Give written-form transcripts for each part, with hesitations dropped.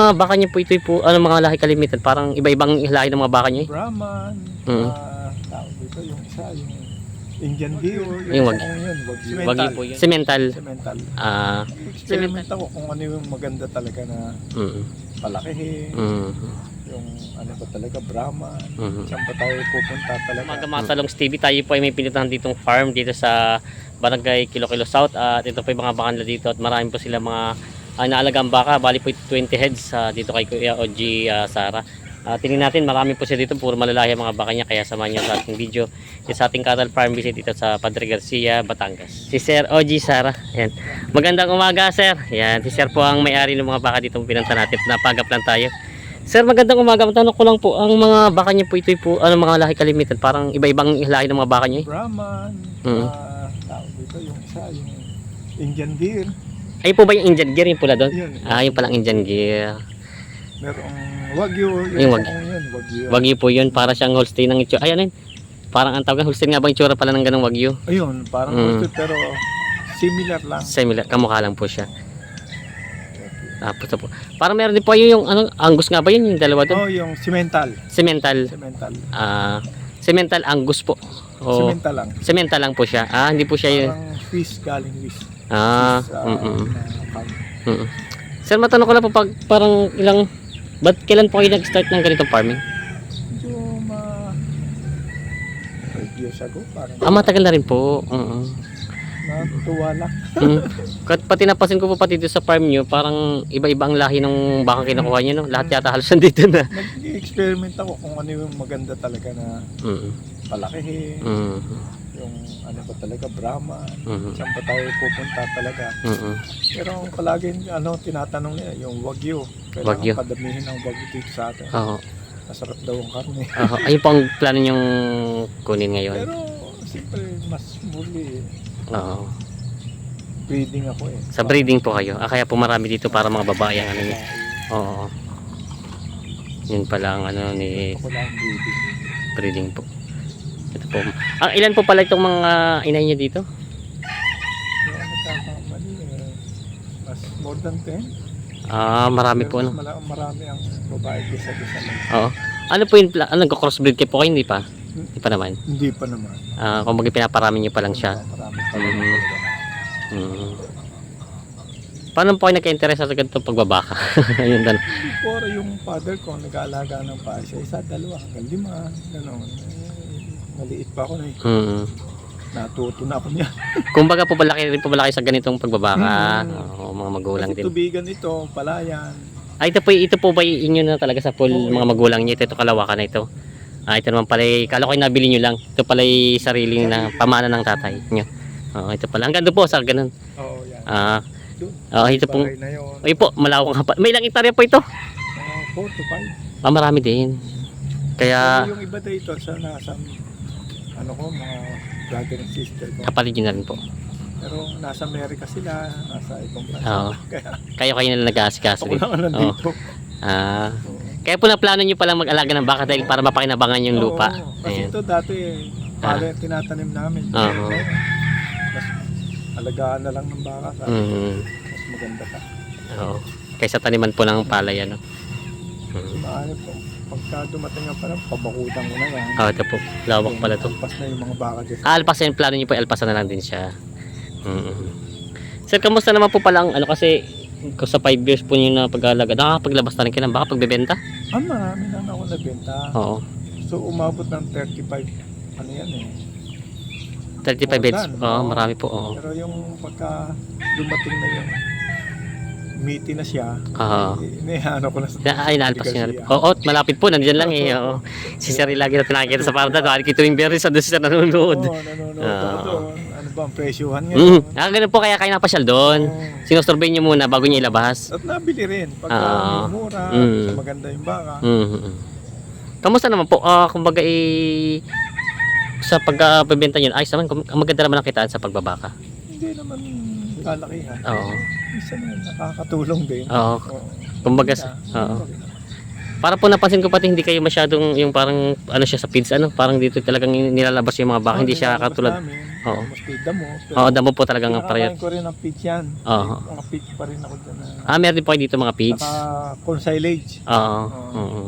mga baka niyo po ito po, ano mga lahi kalimitan? Parang iba-ibang lahi ng mga baka niyo? Brahman, Mm. tawag dito yung isa, yung Indian Deer, Yung wag- Wagi po yun. Semental. Cemental. Ah, Experiment ako kung ano yung maganda talaga na mm, palakihin, mm, yung ano ba talaga, Brahman, mm. saan ba tayo pupunta talaga. Mga Matalong TV, tayo po ay may pinuntahan ditong farm dito sa Barangay Kilo-Kilo South, at ito po yung mga bakanla dito at marami po sila mga naalagang baka. Bali po 20 heads dito kay Kuya OG Sara. Tingnan natin, marami po siya dito, puro malalaki ang mga baka niya, kaya samahan niyo sa ating video sa ating cattle farm visit dito sa Padre Garcia, Batangas. Si Sir OG Sara, yan. Magandang umaga, Sir. Yan, si Sir po ang may-ari ng mga baka dito pinuntahan natin. Napagap lang tayo. Sir, magandang umaga. Matanong ko lang po, ang mga baka niyo po ito po, ano mga lahi kalimitan? Parang iba-ibang lahi ng mga baka niyo? Brahman, Mm. tawag dito yung isa, yung Indian Deer. Ay po ba yung Indian Gear, yung pula doon? Yun. Yung palang Indian Gear. Merong Wagyu, Yung Wagyu. Yun, Wagyu. Wagyu po yun, para siyang Holstein ng itsura. Ay, ano yun? Parang ang tawag, Holstein nga ba yung itsura pala ng ganong Wagyu? Ayun, parang Mm. pero similar lang. Similar, kamukha lang po siya. Tapos po. Parang meron din po yung ano, Angus nga ba yun, yung dalawa doon? Oh, yung Cemental. Semental. Cemental. Semental Angus po. O, Cemental lang. Semental lang po siya. Hindi po siya yun. Parang fish, galing fish. Mm. Sir, matanong ko lang po, parang kailan po kayo nag-start ng ganitong farming? Medyo 5 years ago, parang Matagal na rin po. natutuwa lang. Pati napasin ko po pati dito sa farm nyo, parang iba-iba ang lahi ng baka kinukuha nyo, no? Lahat yata halos nandito na. Nag-experiment ako kung ano yung maganda talaga na Mm. palakihin, Mm. yung ano ba talaga, Brahman, Mm. saan ba tayo pupunta talaga. Mm. Pero ang palaging tinatanong nila, yung Wagyu. Wagyu. Kailangan padamihin ng Wagyu dito sa atin. Oo. Masarap daw ang karne. Ayun po ang plano nyong kunin ngayon. Pero siyempre mas muli Oo. breeding ako eh. Sa breeding po kayo. Kaya po marami dito para mga babae ang ano niya. Oo. Yun pala ang ano ni Ako lang breeding. breeding po. Ito po. Ilan po pala itong mga inay niyo dito? Yung nagkakamali mas more than 10. Marami po Pero ano. marami ang babae kesa lang. Oo. Ano po yung nagko-crossbreed kayo po kayo? Hindi pa? Hindi pa naman. Hindi pa naman. Kung bagay pinaparami niyo pa lang siya. Marami pa Mm. naman talaga. Paano po kayo nagka-interest sa ganitong pagbabaka? Yun dan. Before yung father ko nag-aalaga ng pa isa, dalawa, hanggang 5, gano'n. Maliit pa ako na eh. Natuto na ako niya. Kumbaga po palaki rin po kayo sa ganitong pagbabaka. Oo, mga magulang Kasi din. tubigan ito, palayan. Ito po ba inyo na talaga sa pool mga magulang niyo? Ito kalawakan na ito. Ito naman pala, kala ko nabili niyo lang. Ito pala sariling na pamana ng tatay niyo. Ito pala. Hanggang doon po sa ganun. Oo, yan. Ito pong, Bahay na yun. ay po, malawak nga pa. May ilang hektarya po ito? 4 to 5. Marami din. Kaya, Pero yung iba dito sa nasa mga brother and sister ko. kapatid nyo na rin po. Pero nasa Amerika sila, nasa ibang bansa. Oo. Kaya Kayo nila nag-aasikaso ako din. lang nandito. Kaya po na plano nyo palang mag-alaga ng baka dahil para mapakinabangan yung lupa. Oo, kasi Ayan. ito dati, pala tinatanim namin. Oo. Mas alagaan na lang ng baka. Sabi ko, mas maganda ka. Oo. Kaysa taniman po ng palay, ano. Maano po, pagka dumating ang parang pabakutan ko na yan. Ito po. Lawak pala to. Alpas na yung mga baka dyan. Alpasan, plano nyo po, alpasan na lang din siya. Sir, kamusta naman po pala ang, kasi sa 5 years po nyo na pag-alaga, nakakapaglabas na rin kayo ng baka pagbebenta? Marami na ako nabenta. Oo. So umabot ng 35, ano yan eh. 35 beds. More than, Oo, oo. marami po. Oo. Pero yung pagka dumating na yung meaty na siya, inihano ko na sa Inaalpas nyo na rin po. Oo, malapit po, nandiyan lang eh. Oo. Si Sir lagi na pinakikita sa parada. Nakikita yung berries, doon siya nanonood. Oo, nanonood ako doon. Ano ba ang presyohan ngayon? Ganun po, kaya kayo napasyal doon. Sinusurvey nyo muna bago nyo ilabas. At nabili rin. Pagka mura, maganda yung baka. Kamusta naman po? Kumbaga sa pagbebenta nyo, ayos naman, maganda naman ang kitaan sa pagbabaka. Hindi naman kalakihan. Oo. Isa na nakakatulong din. Oo. Kumbaga, oo. Para po napansin ko pati hindi kayo masyadong yung parang ano siya sa feeds ano, parang dito talagang nilalabas yung mga baka, hindi siya katulad. Oo. Mas damo. Oo, damo po talagang Pinakakain parehas. ko rin ang feeds yan. Oo. Mga feeds pa rin ako dyan. Meron din po kayo dito mga feeds. Corn silage. Oo. Oo.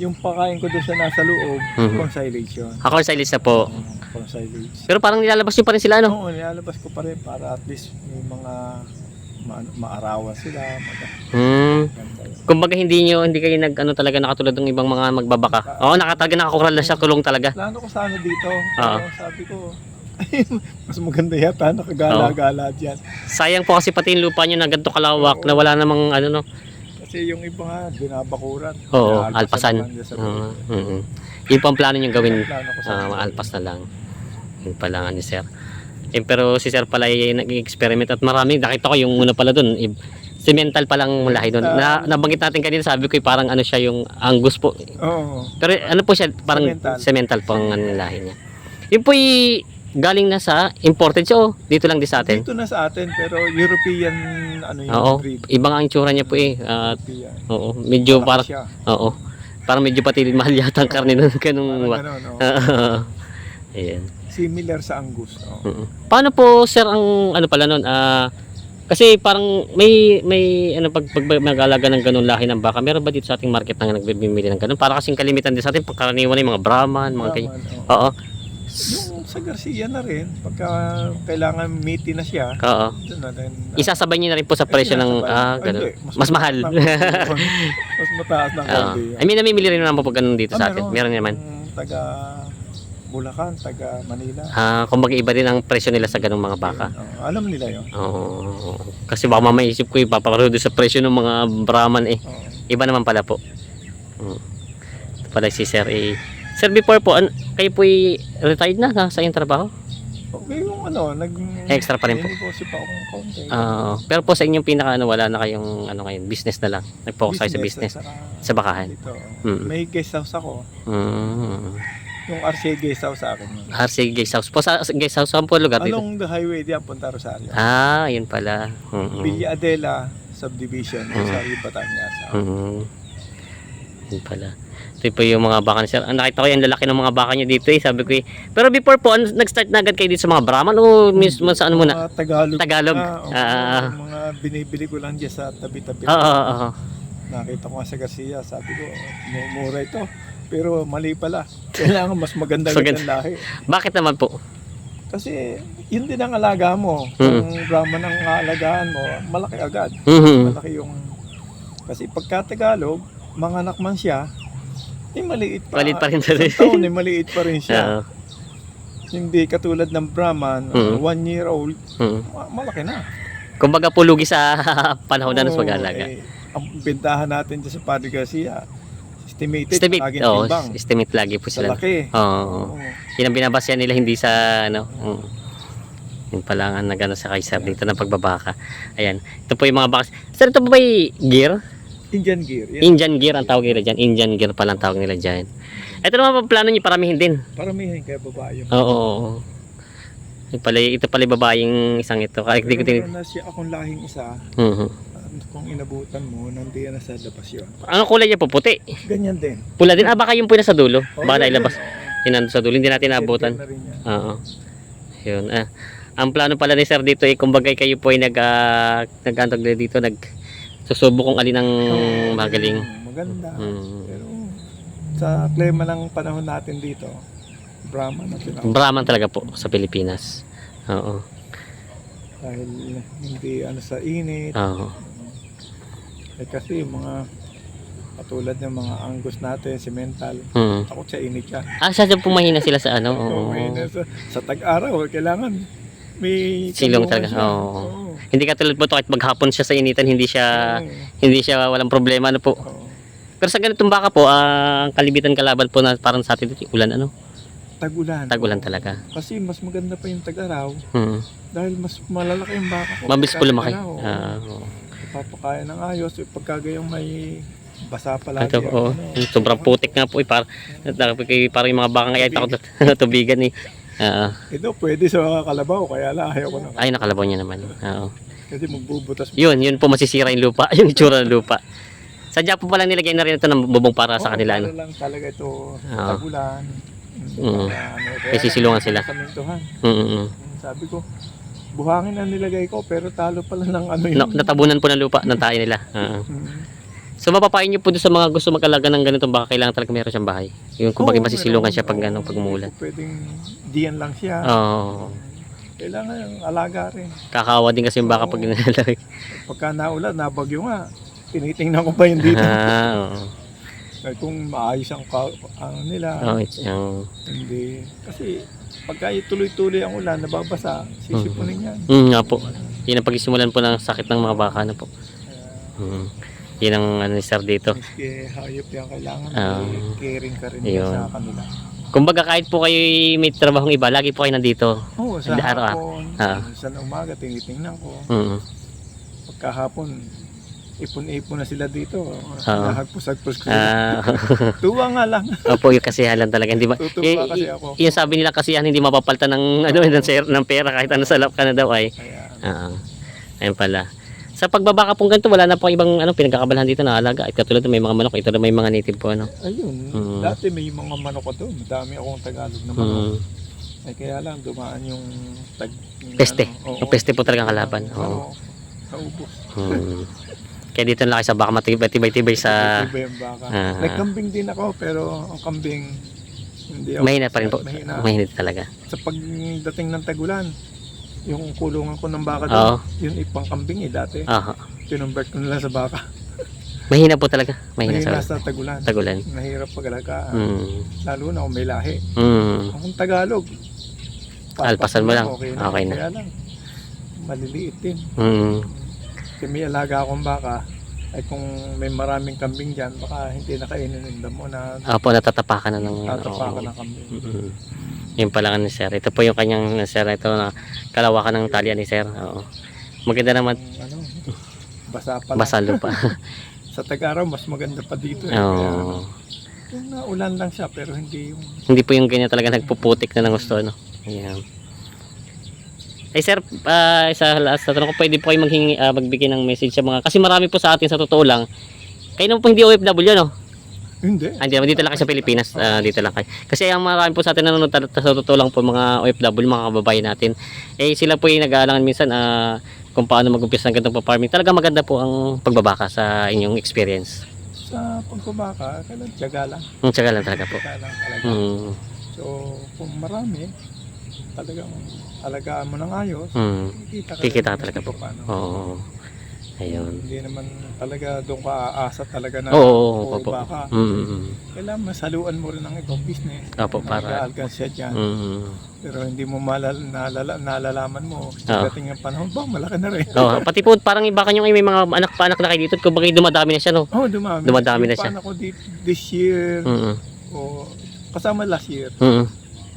Yung pakain ko doon sa nasa loob, Mhm. corn silage yun. Ako silage na po. Corn silage. Pero parang nilalabas nyo pa rin sila ano? Oo, nilalabas ko pa rin para at least may mga maarawan sila. Ganda yun. Kumbaga hindi kayo nag ano talaga nakatulad ng ibang mga magbabaka. Oo, nakakural na siya, kulong talaga. Plano ko sana dito. Oo. Pero sabi ko, mas maganda yata nakagala-gala dyan. Sayang po kasi pati yung lupa nyo na ganito kalawak na wala namang ano no. Kasi yung iba nga, binabakuran. Oo, Naalpasan alpasan. naman dyan sa loob. Yun po ang plano nyo gawin. Plano ko sana. Maalpas na lang. Yun pala nga ni Sir. Pero si Sir pala ay nag-experiment at marami. Nakita ko yung una pala dun. Cemental palang lahi dun. Nabanggit natin kanina, sabi ko parang ano siya yung Angus po. Oo. Pero ano po siya, parang cemental po ang ano, lahi niya. Yun po galing na sa imported siya dito lang din sa atin. Dito na sa atin, pero European ano yung Oo, breed. ibang ang itsura niya po At European. oo, medyo parang Malaki siya. oo. Parang medyo pati mahal yata ang karne nun ganung Parang ganun, oo. Ayan. Similar sa Angus. Oo. Paano po sir ang ano pala nun? Kasi parang may ano pag mag-alaga ng ganun lahi ng baka, meron ba dito sa ating market na nagbibili ng ganun? Para kasing kalimitan din sa atin pagkaraniwan yung mga Brahman, mga kay. Brahman, Oo. Yung sa Garcia na rin, pagka kailangan meaty na siya, Oo. doon na rin. Isasabay niyo na rin po sa presyo ng ganun. Mas mahal. Mas mataas ng konti. I mean, namimili rin naman po ganun dito sa atin. Meron naman. Taga Bulacan, taga Manila. Kumbaga iba din ang presyo nila sa ganung mga baka. Alam nila yun. Oo. Kasi baka mamaisip ko ipaparudo sa presyo ng mga Brahman Oo. Iba naman pala po. Ito pala si Sir Sir, before po, kayo po retired na sa iyong trabaho? Okay, yung Extra pa rin po. Negosyo pa akong konti. Pero po sa inyong wala na kayong ngayon, business na lang. Nag-focus kayo sa business. Sa bakahan. Dito. Mm. May guest house ako. Yung RCA guest house sa akin. RC Guest House. Po sa guest house, saan po lugar dito? Along the highway diyan, Punta Rosario. Yun pala. Villa Adela subdivision, Rosario, Batangas. Yun pala. Ito po yung mga baka ni Sir. Nakita ko yung lalaki ng mga baka niya dito Sabi ko Pero before po, nag-start na agad kayo dito sa mga Brahman o mismo saan muna? Tagalog. Tagalog. Mga binibili ko lang diyan sa tabi-tabi. Oo. Nakita ko nga sa Garcia, sabi ko, mura ito. Pero mali pala. Kailangan mas maganda yung lahi. Bakit naman po? Kasi yun din ang alaga mo. Kung Brahman ang aalagaan mo, malaki agad. Malaki yung... Kasi pagka Tagalog, manganak man siya, maliit pa. Maliit pa rin sa Isang taon, maliit pa rin siya. Hindi katulad ng Brahman, 1 year old, malaki na. Kumbaga pulugi sa panahon na ng pag-aalaga. Ang bentahan natin dyan sa Padre Garcia, estimated, estimate lagi po sila. Malaki. Yun ang binabasyan nila, hindi sa yun pala ang nagano sa kay Sir dito ng pagbabaka. Ayan. Ito po yung mga baka. Sir, ito po ba yung gear? Indian gear. Yes. Indian gear ang tawag nila dyan. Indian gear pala ang tawag nila dyan. Ito naman pa plano nyo, paramihin din. Paramihin kaya babae. Oo. Ito pala yung babaeng isang ito. Meron na siya akong lahing isa. Kung inabutan mo, nandiyan na sa labas yun. Ano kulay niya po? Puti? Ganyan din. Pula din? Baka yung po na sa dulo. Baka yan nailabas. Yun sa dulo. Hindi natin naabutan. Oo. Yun. Ang plano pala ni Sir dito kumbaga kayo po ay nag-antog dito, susubok kung alin ang magaling. Maganda. Pero sa klima ng panahon natin dito, Brahman na tinawag. Brahman talaga po sa Pilipinas. Oo. Dahil hindi sa init. Oo. Kasi mga katulad ng mga Angus natin, cemental, takot sa init yan. Sadya po mahina sila sa ano? Oo. Mahina sa tag-araw, kailangan may silong talaga. Oo. Hindi katulad po kahit maghapon siya sa initan, hindi siya walang problema po. Pero sa ganitong baka po, ang kalibitan kalaban po na parang sa atin dito, ulan Tag-ulan. Tag-ulan talaga. Kasi mas maganda pa yung tag-araw. Dahil mas malalaki yung baka ko. Mabilis po lumaki. Papakain ng ayos. Pagka gayong may basa pala. Sobrang putik nga po. Parang yung mga baka ngayon takot na tubigan Ito pwede sa kalabaw. Kaya lang ayaw ko na. Ay, nakalabaw niya naman. Oo. Kasi magbubutas. Yun po masisira yung lupa. Yung itsura ng lupa. Sadya po palang nilagay na rin ito ng bubong para sa Oo, kanila. para Ano? lang talaga ito sa Oo. tagulan. May sisilungan sila. Samintuhan. Mm-mm. Sabi ko, buhangin ang nilagay ko pero talo pala ng ano yun. Natabunan po ng lupa ng tayo nila. So mapapain niyo po doon sa mga gusto mag-alaga ng ganitong baka, kailangan talaga meron siyang bahay. Yung kumbaga masisilungan siya pag ano, pag umulan. Pwedeng diyan lang siya. Oo. Kailangan yung alaga rin. Kakaawa din kasi yung baka pag nilalagay. Pagka naulan, nabagyo nga. Tinitingnan ko pa yun dito. Oo. Ay, kung maayos ang ano nila. Oo, Hindi. Kasi pagka tuloy-tuloy ang ulan, nababasa, sisipunin yan. nga po. Yun ang pagsimulan po ng sakit ng mga baka na po. Yun ang ano ni sir dito. Miski hayop yan, kailangan caring ka rin Yun. sa kanila. Kumbaga kahit po kayo may trabahong iba, lagi po kayo nandito. Oo, sa Hindi, araw-araw. hapon, sa umaga, tinitingnan ko. Pagkahapon, ipon-ipon na sila dito. Nahagpus-agpus ko. Tuwa nga lang. Opo, yung kasiyahan talaga. Hindi ba? Tutuwa kasi ako. Yung sabi nila kasiyahan, hindi mapapalitan ng, ano, ng pera kahit ano sa lap ka na daw ay. Kaya, Ayun pala. Sa pagbabaka pong ganito, wala na po ibang ano, pinagkakabalahan dito na alaga. At katulad may mga manok, ito na may mga native po. Ano. ayun, dati may mga manok ko doon. Madami akong Tagalog na manok. Ay kaya lang, dumaan yung Peste. Ano, Yung peste po talagang kalaban. Oo. Naubos. Kaya dito na lang kayo sa baka matibay-tibay sa... Iba yung baka. Nagkambing din ako, pero ang kambing, hindi ako. Mahina pa rin po. Mahina. Mahina talaga. Sa pagdating ng tagulan, yung kulungan ko ng baka Oo. doon, yun ipang kambing dati. Aha. Kinumbert ko nila sa baka. Mahina po talaga. Mahina Mahina sa sa tagulan. tagulan. Mahirap pag-alagaan. Lalo na kung may lahi. Kung Tagalog, Alpasan mo lang. Okay Okay na. Kaya lang, maliliit din. Mm. Kasi may alaga akong baka, ay kung may maraming kambing dyan, baka hindi na kainin ng damo na Opo, natatapakan na ng... tatapakan ng kambing. Yun pala nga ni sir. Ito po yung kanyang sir. Ito na kalawakan ng talian ni sir. Oo. Maganda naman. Ano, basa pa lang. Basa lupa. Sa Tag-Araw, mas maganda pa dito. Oo. Yung ulan lang siya, pero hindi yung... Hindi po yung ganyan talaga nagpuputik na ng gusto. Ano? Ayan. Ay sir, sa last na tanong ko, pwede po kayo magbigay ng message sa mga... Kasi marami po sa atin sa totoo lang. Kayo naman po hindi OFW, no? Hindi. Hindi, dito lang kayo sa Pilipinas. Dito lang kayo. Kasi ang marami po sa atin nanonood sa totoo lang po mga OFW, mga kababayan natin. Eh sila po yung nag-aalangan minsan kung paano mag-umpisa ng ganitong farming. Talaga maganda po ang pagbabaka sa inyong experience. Sa pagbabaka, kailan tiyaga lang. Tsaga lang talaga po. Tiyaga lang talaga. So, kung marami, talagang alagaan mo ng ayos, Kikita ka talaga po. Paano. Oo. Ayun. Hindi naman talaga doon ka aasa talaga na Oo, opo. baka. Kailangan masaluan mo rin ang ibang business. Opo, para... Nag-aalgan siya dyan. Pero hindi mo nalalaman mo. Dating ang panahon ba, malaki na rin. Pati po parang iba kanyang may mga anak-panak na kayo dito. Kung bakit dumadami na siya, no? Dumami. Dumadami na siya. Paano ko this year, o kasama last year. Ano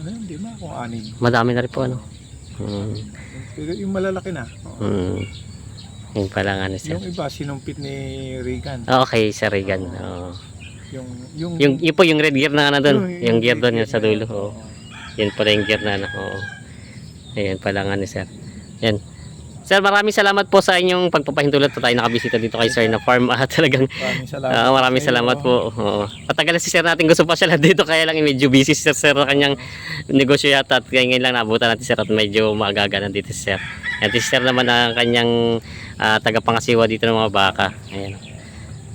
yun, di ba? Kung 6. Madami na rin po, ano? Pero yung malalaki na. Yung pala nga na sir. Yung iba, sinumpit ni Regan. Okay, Sir Regan. Yung po yung red gear na ano doon. Yung gear doon gear sa na dulo. yun. Oo. Yan pala yung gear na ano. Oo. Ayan pala nga ni sir. Yan. Sir, maraming salamat po sa inyong pagpapahintulot po tayo nakabisita dito kay sir na farm. Talagang maraming salamat po. Oo. Patagal na si sir natin gusto pa siya lang dito kaya lang medyo busy si sir na kanyang negosyo yata at kaya ngayon lang naabutan natin sir at medyo magaga dito si sir. At si sir naman ang kanyang tagapangasiwa dito ng mga baka. Ayan.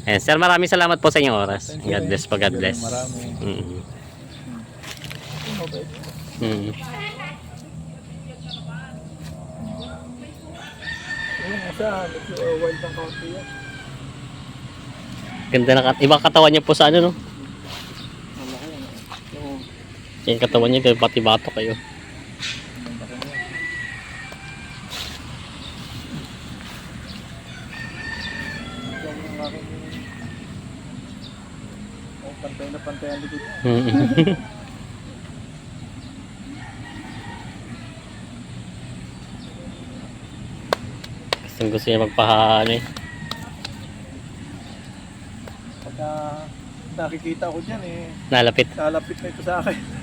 Ayan. Sir, maraming salamat po sa inyong oras. God bless po, God bless. Marami. Ayun, isa, wild ang coffee yan. Ganda na ibang katawan niya po sa ano, no? Malaki yan. Yung katawan niya, pati bato kayo. Pantay na pantay ang likod. Gusto niya magpaano eh. Pagka nakikita ko dyan eh, Nalapit. lalapit na ito sa akin.